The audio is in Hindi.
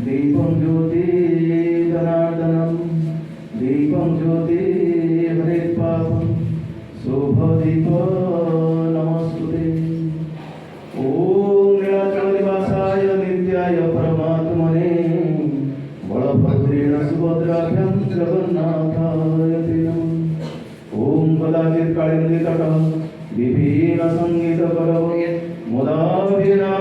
दीपं ज्योति जनार्दनम दीपं ज्योति हरेत् पापं शुभदीप नमस्ते। ओम नीलाचलनिवासाय नित्याय परमात्मने बलभद्रेण सुभद्राभ्यां जगन्नाथाय ते नमः। ओम कदाचित् कालिन्दीतटः विभिन्न संगीतकरौ मुदाभिना